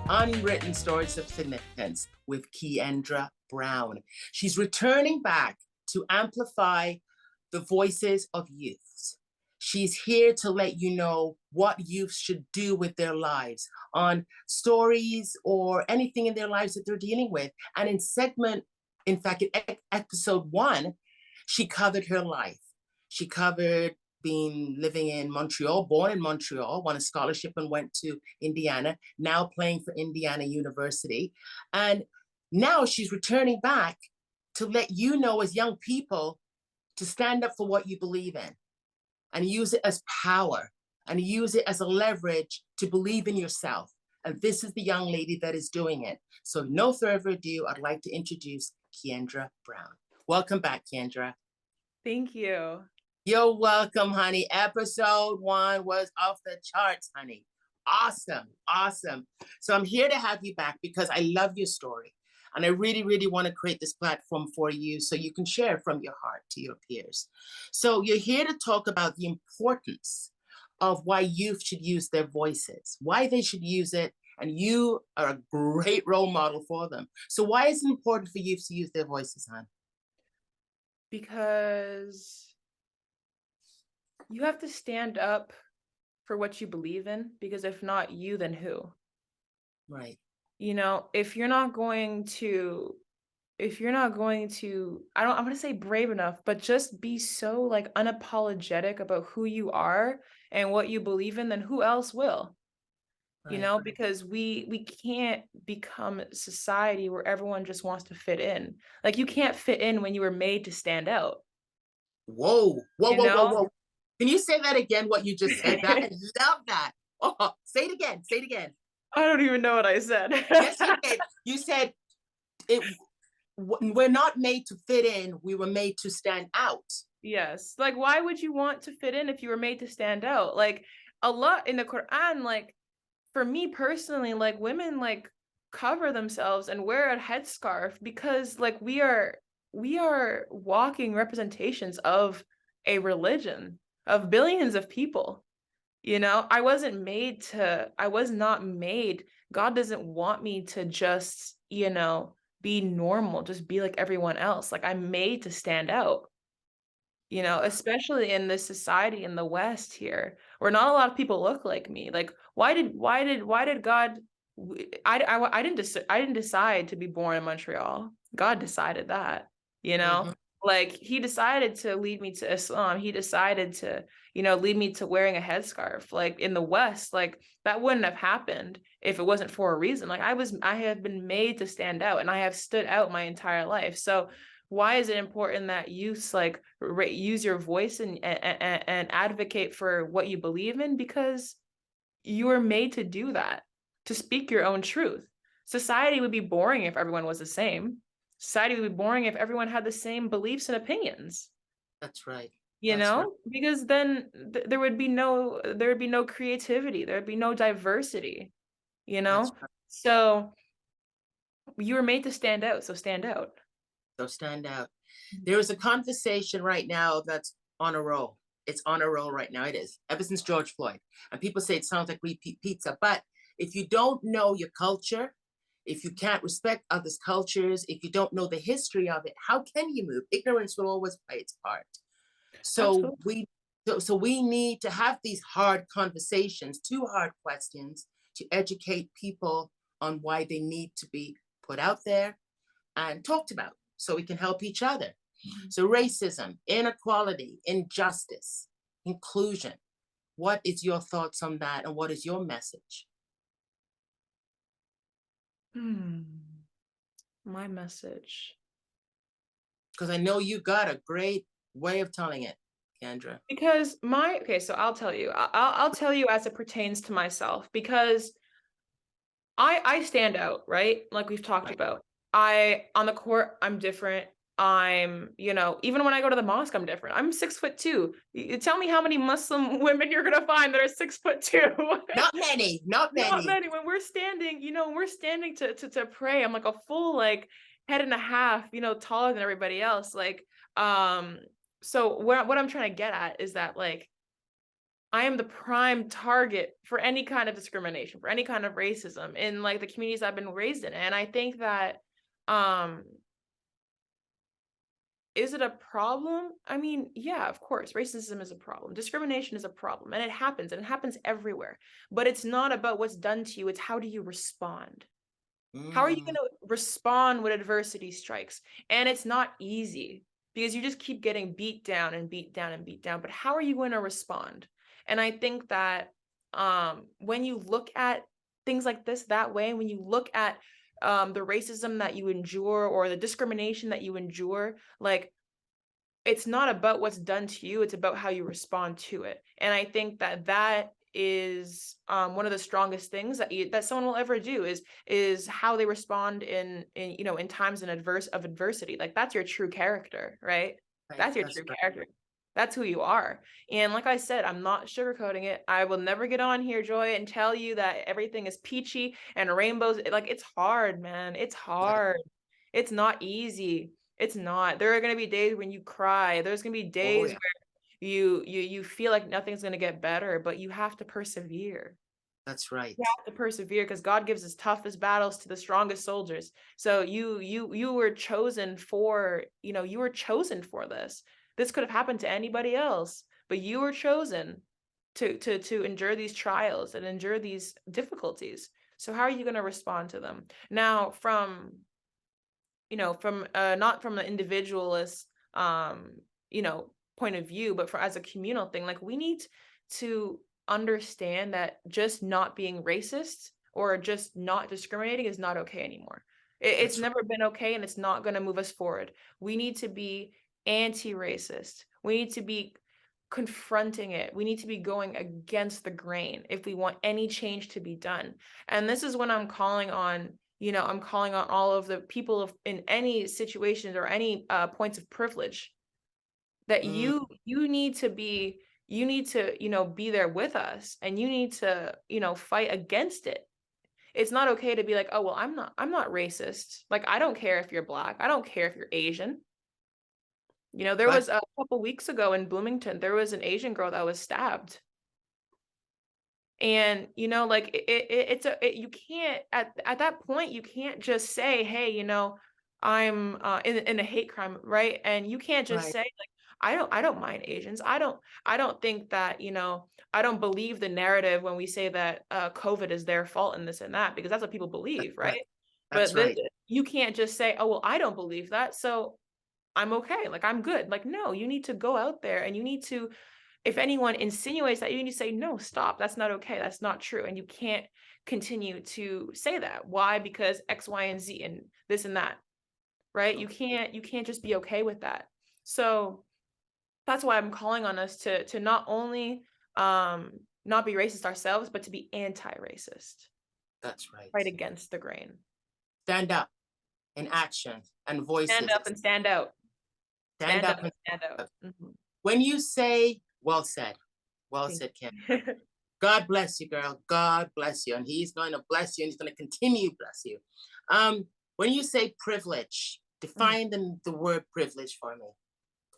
Unwritten Stories of Significance with Kiandra Browne. She's returning back to amplify the voices of youths. She's here to let you know what youth should do with their lives on stories or anything in their lives that they're dealing with. And in fact, in episode 1, she covered her life. She covered living in Montreal, born in Montreal, won a scholarship and went to Indiana, now playing for Indiana University. And now she's returning back to let you know as young people to stand up for what you believe in and use it as power and use it as a leverage to believe in yourself. And this is the young lady that is doing it. So no further ado, I'd like to introduce Kiandra Browne. Welcome back, Kiandra. Thank you. You're welcome, honey. Episode 1 was off the charts, honey. Awesome, awesome. So I'm here to have you back because I love your story. And I really, really want to create this platform for you so you can share from your heart to your peers. So you're here to talk about the importance of why youth should use their voices, why they should use it, and you are a great role model for them. So why is it important for youth to use their voices, hon? Because you have to stand up for what you believe in, because if not you, then who? Right. If you're not going to, I don't want to say brave enough, but just be so like unapologetic about who you are and what you believe in, then who else will? Right. Because we can't become a society where everyone just wants to fit in. Like you can't fit in when you were made to stand out, Whoa, whoa, you whoa, whoa, know? whoa. Can you say that again, what you just said? That I love that. Oh, say it again. Say it again. I don't even know what I said. Yes, you did. You said it. We're not made to fit in. We were made to stand out. Yes. Like, why would you want to fit in if you were made to stand out? Like, a lot in the Quran, like, for me personally, like, women, like, cover themselves and wear a headscarf because, like, we are walking representations of a religion of billions of people. I was not made. God doesn't want me to just, be normal, just be like everyone else. Like, I'm made to stand out. Especially in this society in the West here, where not a lot of people look like me. Like, why did God? I didn't decide to be born in Montreal. God decided that. You know, Mhm. like He decided to lead me to Islam. He decided to, lead me to wearing a headscarf. Like in the West, like that wouldn't have happened if it wasn't for a reason. Like I have been made to stand out, and I have stood out my entire life. So why is it important that youths like use your voice and advocate for what you believe in? Because you were made to do that, to speak your own truth. Society would be boring if everyone was the same. Society would be boring if everyone had the same beliefs and opinions. That's right. That's right. Because then there would be no creativity, there would be no diversity. you That's know right. so you were made to stand out, so stand out. So stand out. There is a conversation right now that's on a roll. It's on a roll right now. It is ever since George Floyd, and people say it sounds like repeat pizza. But if you don't know your culture, if you can't respect others' cultures, if you don't know the history of it, how can you move? Ignorance will always play its part. So Absolutely. we need to have these hard conversations, 2 hard questions to educate people on why they need to be put out there and talked about so we can help each other. So racism, inequality, injustice, inclusion. What is your thoughts on that and what is your message? Hmm. My message. Because I know you got a great way of telling it, Kendra. Because okay, so I'll tell you. I'll tell you as it pertains to myself, because I stand out, right? Like we've talked Right. about. On the court, I'm different. Even when I go to the mosque, I'm different. I'm 6'2". You tell me how many Muslim women you're gonna find that are 6'2". Not many, not Not many. many. When we're standing to pray, I'm like a full like head and a half, taller than everybody else. Like, so what I'm trying to get at is that like I am the prime target for any kind of discrimination, for any kind of racism in like the communities I've been raised in. And I think that, is it a problem? I mean, yeah, of course, racism is a problem. Discrimination is a problem, and it happens everywhere. But it's not about what's done to you, it's how do you respond? How are you going to respond when adversity strikes? And it's not easy because you just keep getting beat down and beat down and beat down. But how are you going to respond? And I think that when you look at things like this that way, when you look at the racism that you endure or the discrimination that you endure, like it's not about what's done to you, it's about how you respond to it. And I think that that is one of the strongest things that someone will ever do is how they respond in you know in times in adversity. Like that's your true character, right? Right, That's your that's true right. character. That's who you are. And like I said, I'm not sugarcoating it. I will never get on here, Joy, and tell you that everything is peachy and rainbows. Like it's hard, man. It's Yeah. hard. It's not easy. It's not. There are going to be days when you cry. There's going to be Oh days yeah, where you feel like nothing's going to get better, but you have to persevere. that's right. You have to persevere because God gives his toughest battles to the strongest soldiers. So you were chosen for, you know, you were chosen for this. This could have happened to anybody else, but you were chosen to endure these trials and endure these difficulties. So how are you going to respond to them? Now, from from not from an individualist you know point of view, but for as a communal thing, like we need to understand that just not being racist or just not discriminating is not okay anymore. It's That's right. never been okay, and it's not going to move us forward. We need to be anti-racist. We need to be confronting it. We need to be going against the grain if we want any change to be done. And this is when I'm calling on, I'm calling on all of the people in any situations or any points of privilege that Mm, you need to be, be there with us, and you need to, fight against it. It's not okay to be like, oh, well, I'm not racist. Like, I don't care if you're Black. I don't care if you're Asian. There but was a couple weeks ago in Bloomington, there was an Asian girl that was stabbed. And, like you can't at that point, you can't just say, hey, I'm in a hate crime, right? And you can't just right, say like, I don't mind Asians. I don't think that, I don't believe the narrative when we say that COVID is their fault and this and that, because that's what people that's believe, right. right? That's But this, right. you can't just say, oh, well, I don't believe that, so I'm okay. Like, I'm good. Like, no, you need to go out there and you need to, if anyone insinuates that, you need to say, no, stop. That's not okay. That's not true. And you can't continue to say that. Why? Because X, Y, and Z and this and that, right? You can't just be okay with that. So that's why I'm calling on us to not only not be racist ourselves, but to be anti-racist, That's right. fight against the grain. Stand up in action and Stand voices. up and stand out. Stand Stand up up and and stand out. up. Mhm. When you say, well Thank said, Kim. you. God bless you, girl. God bless you. And he's going to bless you and he's going to continue to bless you. When you say privilege, Mhm. define the word privilege for me.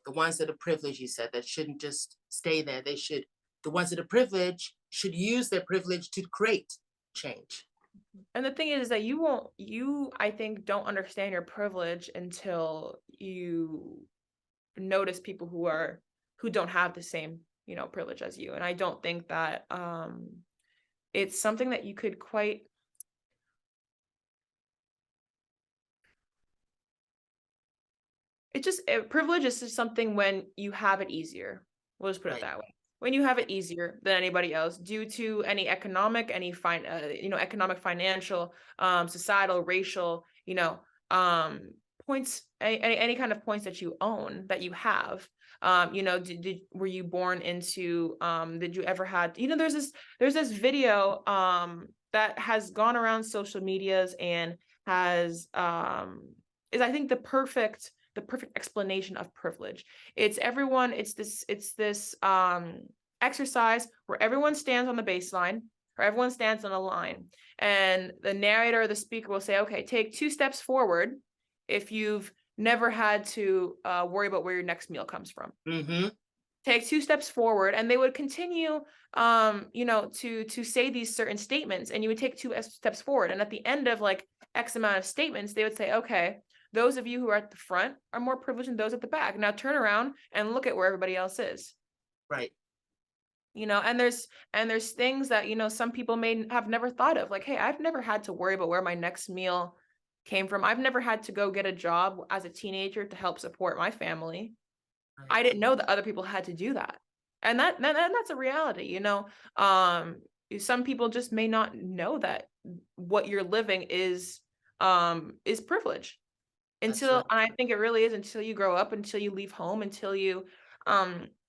The ones that are privileged, you said, that shouldn't just stay there. The ones that are privileged should use their privilege to create change. And the thing is that I think, don't understand your privilege until you notice people who don't have the same, privilege as you. And I don't think that it's something that you could quite, privilege is just something when you have it easier. We'll just put it Right. that way. When you have it easier than anybody else due to any economic, financial, societal, racial, um, points, any kind of points that you own, that you have. Were you born into, did you ever had, there's this video, that has gone around social medias and has, is I think the perfect explanation of privilege. It's this exercise where everyone stands on the baseline, or everyone stands on a line, and the narrator or the speaker will say, okay, take 2 steps forward if you've never had to worry about where your next meal comes from. Mm-hmm. take 2 steps forward, and they would continue to say these certain statements, and you would take 2 steps forward, and at the end of like X amount of statements, they would say, okay, those of you who are at the front are more privileged than those at the back. Now turn around and look at where everybody else is. Right. And there's things that some people may have never thought of, like, hey, I've never had to worry about where my next meal came from. I've never had to go get a job as a teenager to help support my family. I Right. didn't know that other people had to do that. And that's a reality. Some people just may not know that what you're living is privilege That's right. and I think it really is until you grow up, until you leave home, until you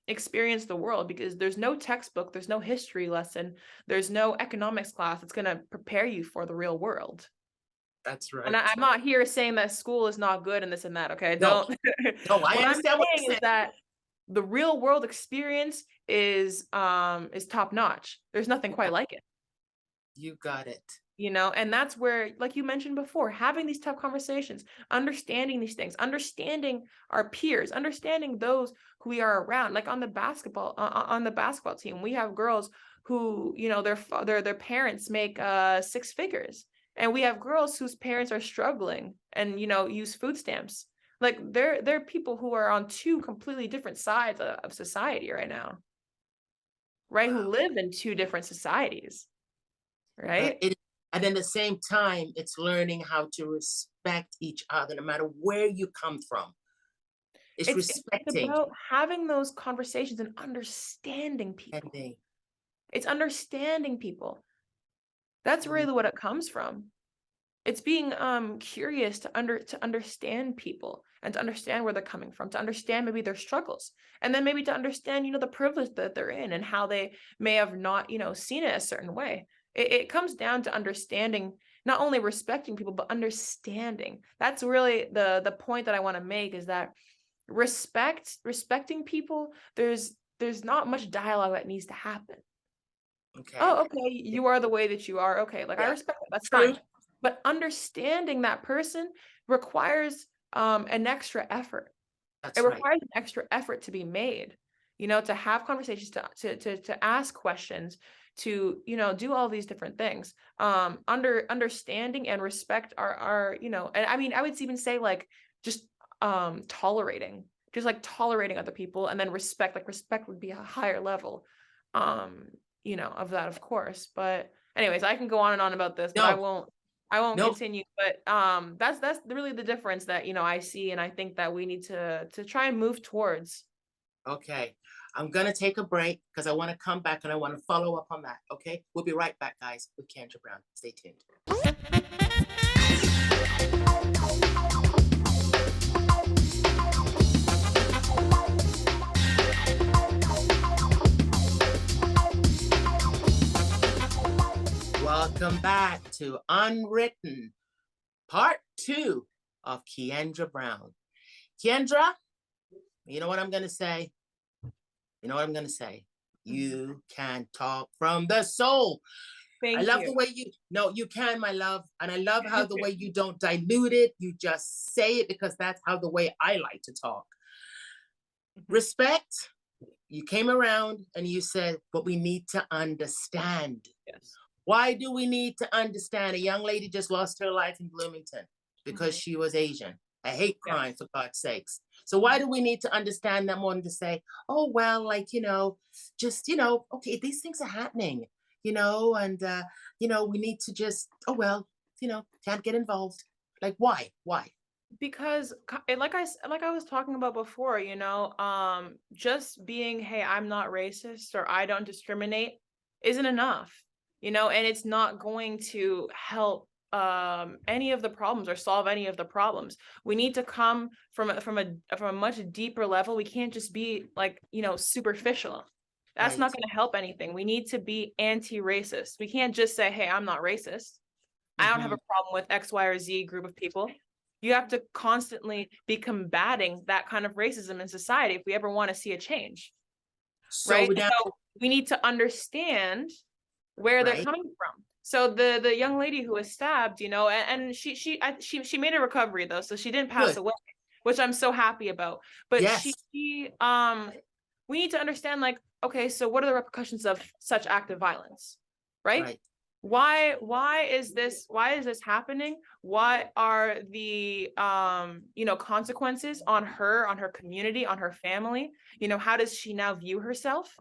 experience the world, because there's no textbook, there's no history lesson, there's no economics class that's going to prepare you for the real world. That's And right. I'm not here saying that school is not good and this and that, okay? No, Don't. no, I What I'm understand what saying you're is saying. that the real world experience is top notch. There's nothing quite like it. You got it. And that's where, like you mentioned before, having these tough conversations, understanding these things, understanding our peers, understanding those who we are around. Like on the basketball team, we have girls who, their parents make 6 figures, and we have girls whose parents are struggling and use food stamps. Like they're people who are on 2 completely different sides of society right now, right? Who Wow. live in 2 different societies, But right? and at the same time, it's learning how to respect each other, no matter where you come from. It's It's respecting about having those conversations and understanding and people. they, It's understanding people. That's mm, really what it comes from. It's being curious to understand people and to understand where they're coming from, to understand maybe their struggles, and then maybe to understand the privilege that they're in and how they may have not seen it a certain way. It comes down to understanding, not only respecting people, but understanding. That's really the point that I want to make, is that respecting people, there's not much dialogue that needs to happen. okay. Oh, okay, you are the way that you are. Okay, like I Yeah. respect that. That's True. fine. But understanding that person requires an extra effort. It That's right. requires an extra effort to be made, to have conversations, to ask questions, to do all these different things. Understanding and respect are and I mean, I would even say like just tolerating, just like tolerating other people, and then respect, like respect would be a higher level of that, of course. But anyways, I can go on and on about this, but I No, won't. I won't no. continue, but that's really the difference that I see, and I think that we need to try and move towards. Okay. I'm gonna take a break because I want to come back and I want to follow up on that. Okay. We'll be right back, guys, with Kiandra Browne. Stay tuned. Welcome back to Unwritten, part 2 of Kiandra Browne. Kiandra, you know what I'm gonna say? You know what I'm gonna say? You can talk from the soul. I Thank love you. the way you can, my love. And I love how the way you don't dilute it. You just say it because that's how the way I like to talk. Respect, you came around and you said, but we need to understand. Yes. Why do we need to understand? A young lady just lost her life in Bloomington because Mhm. she was Asian. A hate crime, Yes. for God's sakes. So why do we need to understand that more than to say, oh, well, like, just, okay, these things are happening, and, we need to just, oh, well, can't get involved. Like, why? Why? Because like I was talking about before, just being, hey, I'm not racist or I don't discriminate isn't enough, and it's not going to help any of the problems or solve any of the problems. We need to come from a much deeper level. We can't just be like, superficial. That's Right. not going to help anything. We need to be anti-racist. We can't just say, hey, I'm not racist. I don't have Hmm. a problem with X, Y, or Z group of people. You have to constantly be combating that kind of racism in society if we ever want to see a change, So right? now, So we need to understand where they're right? coming from. So the young lady who was stabbed, and she made a recovery though, so she didn't pass Good. away, which I'm so happy about. But Yes. she we need to understand, like, okay, so what are the repercussions of such active violence, right? Right. Why is this happening? What are the consequences on her community, on her family? How does she now view herself?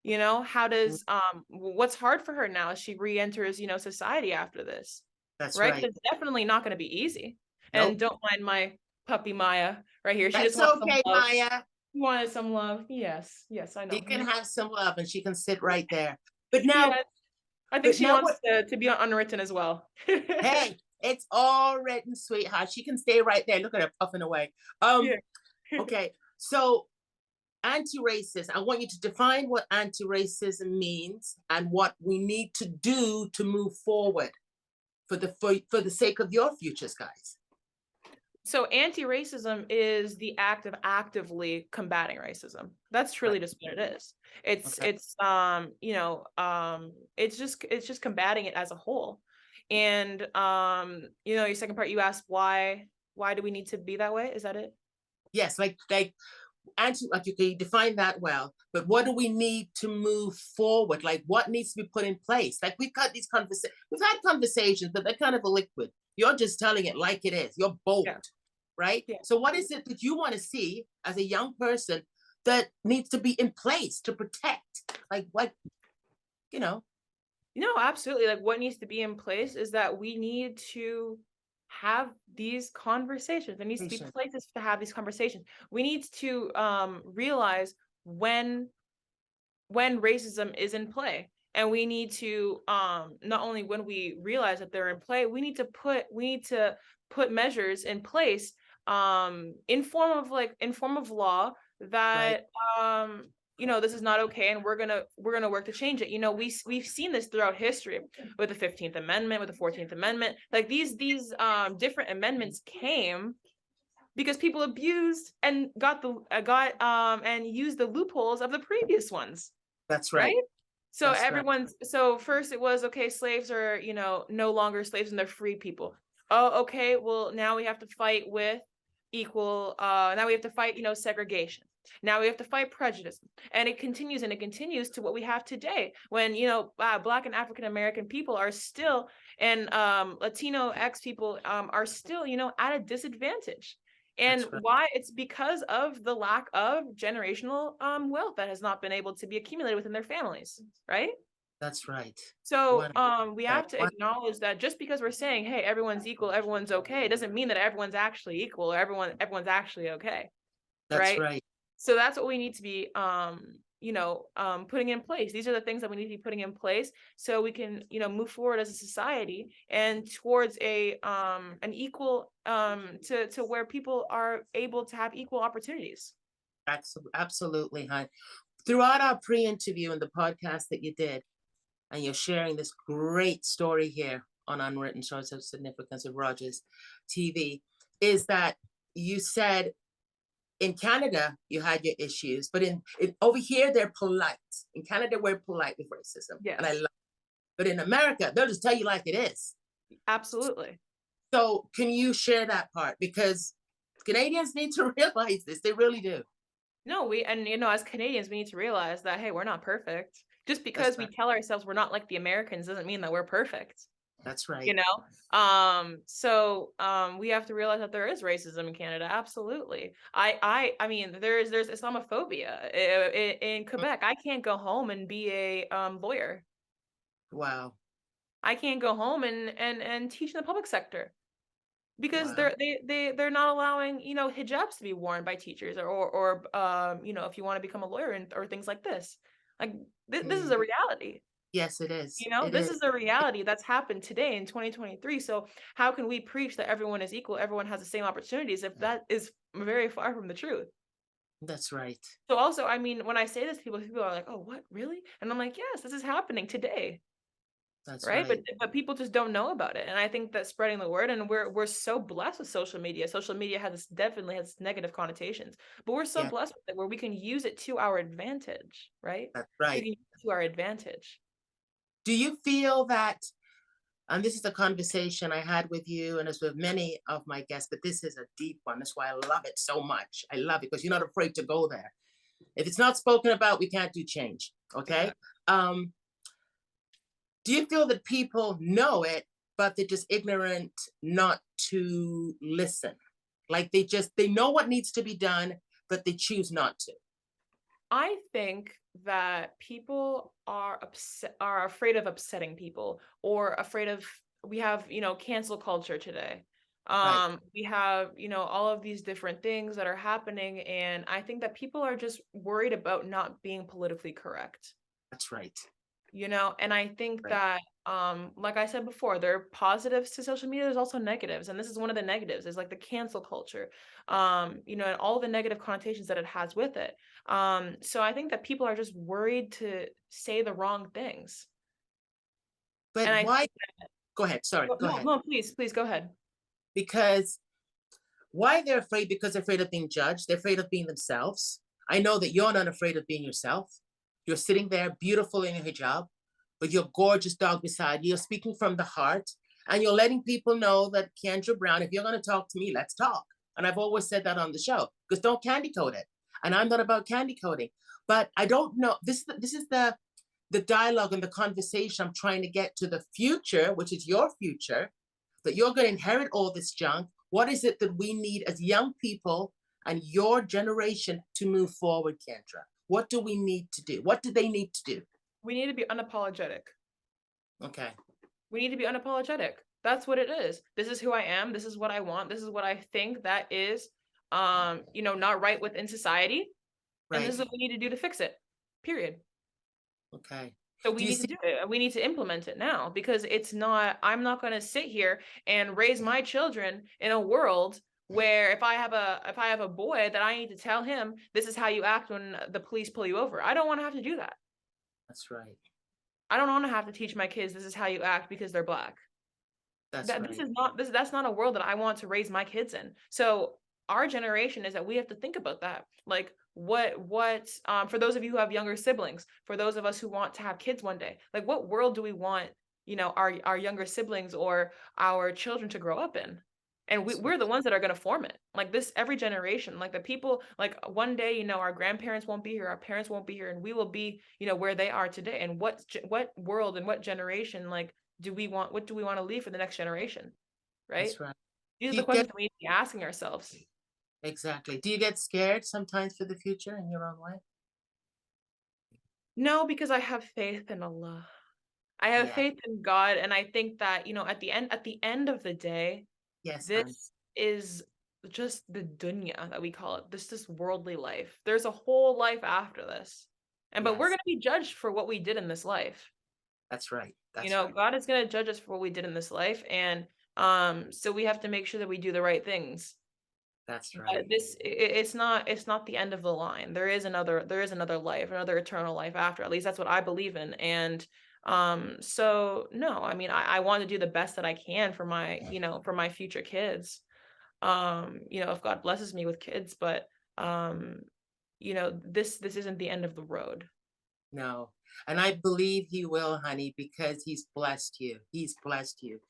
How Mm, does what's hard for her now as she re-enters, society after this, that's right? right. 'Cause it's definitely not going to be easy. And Nope. don't mind my puppy Maya right here. She just That's wants some okay, love. Maya. She wanted some love. Yes, I She know. can have some love and she can sit right there. But now, Yeah, I think but she now wants what? to be on Unwritten as well. Hey, it's all written, sweetheart. She can stay right there. Look at her puffing away. Yeah. Okay. So anti-racist, I want you to define what anti-racism means and what we need to do to move forward for the sake of your futures, guys. So anti-racism is the act of actively combating racism. That's Right. truly just what it is. It's Okay. it's it's just combating it as a whole. And your second part, you asked why do we need to be that way? Is that it? Yes, like anti, like you can define that well, but what do we need to move forward? Like what needs to be put in place? Like we've had conversations, but they're kind of a liquid. You're just telling it like it is. You're bold, Yeah. right? Yeah. So what is it that you want to see as a young person that needs to be in place to protect? Like what, you know, No, absolutely. Like what needs to be in place is that we need to have these conversations. There needs to be patient. places to have these conversations. We need to realize when racism is in play. And we need to not only when we realize that they're in play, we need to put measures in place in form of law Right. that this is not okay, and we're gonna work to change it. We've seen this throughout history with the 15th Amendment, with the 14th Amendment. Like these different amendments came because people abused and got and used the loopholes of the previous ones, That's right? right. That's right. So first it was, okay, slaves are, no longer slaves and they're free people. Oh, okay, well now we have to fight with now we have to fight, segregation. Now we have to fight prejudice. And it continues to what we have today when, Black and African American people are still, and Latino X people are still, at a disadvantage. And That's right. why? It's because of the lack of generational wealth that has not been able to be accumulated within their families, right? That's right. So One, we have to acknowledge that just because we're saying, hey, everyone's equal, everyone's okay, it doesn't mean that everyone's actually equal or everyone's actually okay, that's right? right. So that's what we need to be putting in place. These are the things that we need to be putting in place so we can, move forward as a society and towards an equal to where people are able to have equal opportunities. Absolutely, hon. Throughout our pre-interview and the podcast that you did, and you're sharing this great story here on Unwritten Source of Significance of Rogers TV, is that you said in Canada you had your issues, but in over here they're polite. In Canada we're polite with racism, and I Yes, love. But in America they'll just tell you like it is. absolutely. So can you share that part because Canadians need to realize this. They really do. No, as Canadians, we need to realize that, hey, we're not perfect. Just That's because we right. tell ourselves we're not like the Americans doesn't mean that we're perfect. That's You right. know? We have to realize that there is racism in Canada. Absolutely. I mean, there's Islamophobia in Mm, Quebec. I can't go home and be a lawyer. wow. I can't go home and teach in the public sector because Wow. they're not allowing, hijabs to be worn by teachers or if you want to become a lawyer or things like this. Like this is Mm, a reality. yes, it is. It This is. is a reality that's happened today in 2023. So how can we preach that everyone is equal, everyone has the same opportunities if that is very far from the truth? That's right. So also, I mean, when I say this, people are like, "Oh, what, really?" And I'm like, "Yes, this is happening today." That's Right? right. But people just don't know about it. And I think that spreading the word, and we're so blessed with social media. Social media definitely has negative connotations, but we're so Yeah, blessed with it where we can use it to our advantage, right? that's We right. can use it to our advantage. Do you feel that, and this is a conversation I had with you and it's with many of my guests, but this is a deep one. That's why I love it so much. I love it because you're not afraid to go there. If it's not spoken about, we can't do change. Okay. Exactly. Do you feel that people know it, but they're just ignorant not to listen? Like they know what needs to be done, but they choose not to. I think that people are afraid of upsetting people, or afraid of, we have, cancel culture today. Right. We have, all of these different things that are happening, and I think that people are just worried about not being politically correct. That's right. And I think Right. that, like I said before, there are positives to social media, there's also negatives, and this is one of the negatives, is like the cancel culture, and all the negative connotations that it has with it. So I think that people are just worried to say the wrong things. But And I why? think Go ahead. Sorry. no, Go no, ahead. no, please go ahead. Because why they're afraid? Because they're afraid of being judged. They're afraid of being themselves. I know that you're not afraid of being yourself. You're sitting there beautiful in your hijab, with your gorgeous dog beside you. You're speaking from the heart, and you're letting people know that Kiandra Browne, if you're going to talk to me, let's talk. And I've always said that on the show, because don't candy coat it. And I'm not about candy coating. But I don't know. This is the dialogue and the conversation I'm trying to get to the future, which is your future, that you're going to inherit all this junk. What is it that we need as young people and your generation to move forward, Kendra? What do we need to do? What do they need to do? We need to be unapologetic. Okay. We need to be unapologetic. That's what it is. This is who I am. This is what I want. This is what I think that is, not right within society. And this Right. is what we need to do to fix it. Period. Okay. So Do we you need to see? do it. We need to implement it now, because I'm not going to sit here and raise my children in a world where if I have a boy, that I need to tell him this is how you act when the police pull you over. I don't want to have to do that. That's right. I don't want to have to teach my kids this is how you act because they're Black. That's That this right. is not this that's not a world that I want to raise my kids in. So our generation is that we have to think about that. Like what for those of you who have younger siblings, for those of us who want to have kids one day, like what world do we want, our younger siblings or our children to grow up in? And That's we're right. the ones that are going to form it. Like this, every generation, like the people, like one day, our grandparents won't be here, our parents won't be here, and we will be, where they are today. And what world and what generation, like, what do we want to leave for the next generation, right? That's right. These are Do the you get questions that we need to be asking ourselves. exactly? Do you get scared sometimes for the future in your own way? No, because I have faith in Allah. I have Yeah. faith in God, and I think that, at the end of the day, Yes, hon. this is just the dunya that we call it. This worldly life. There's a whole life after this. But we're Yes. going to be judged for what we did in this life. That's right. That's right. God is going to judge us for what we did in this life, and so we have to make sure that we do the right things. That's But right. it's not the end of the line. There is another life, another eternal life after. At least that's what I believe in. And so no, I mean, I want to do the best that I can for my future kids. If God blesses me with kids, but this isn't the end of the road. No. And I believe he will, honey, because he's blessed you. He's blessed you.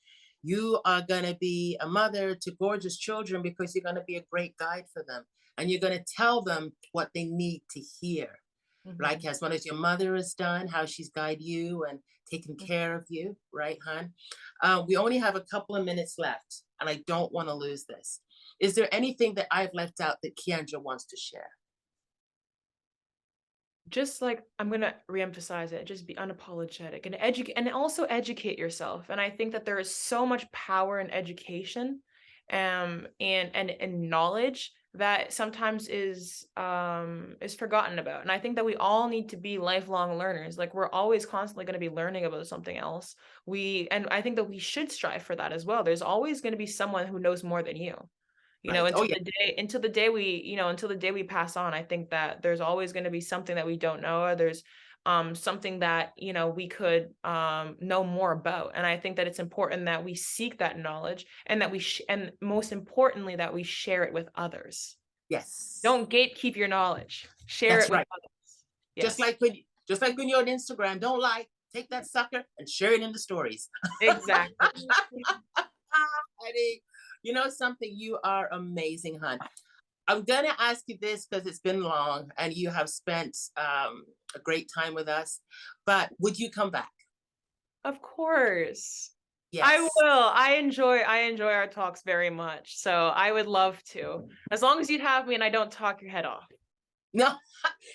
You are going to be a mother to gorgeous children because you're going to be a great guide for them. And you're going to tell them what they need to hear. Like Mhm. as well as your mother has done, how she's guided you and taken Mhm. care of you, right, hon? We only have a couple of minutes left, and I don't want to lose this. Is there anything that I've left out that Kiandra wants to share? Just like, I'm gonna reemphasize it, just be unapologetic and educate, and also educate yourself. And I think that there is so much power in education, and knowledge that sometimes is forgotten about. And I think that we all need to be lifelong learners. Like, we're always constantly going to be learning about something else. And I think that we should strive for that as well. There's always going to be someone who knows more than you. Right. Oh, yeah. Until the day we pass on. I think that there's always going to be something that we don't know, or there's something that, we could know more about. And I think that it's important that we seek that knowledge, and that and most importantly, that we share it with others. Yes. Don't gatekeep your knowledge. Share That's it with right. others. Just Yes, like when just like when you're on Instagram, don't lie. Take that sucker and share it in the stories. exactly. Honey, you know something? You are amazing, hon. I'm gonna ask you this because it's been long and you have spent a great time with us. But would you come back? Of course. I Yes. will. I enjoy our talks very much. So I would love to. As long as you'd have me and I don't talk your head off. No,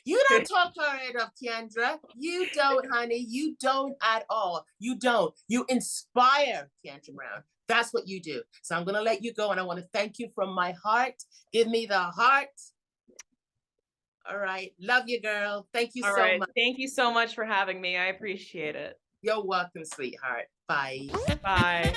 you don't talk her head up, Kiandra. You don't, honey. You don't at all. You don't. You inspire, Kiandra Brown. That's what you do. So I'm gonna let you go, and I want to thank you from my heart. Give me the heart. All right. Love you, girl. Thank you All so right. much. Thank you so much for having me. I appreciate it. You're welcome, sweetheart. Bye. Bye.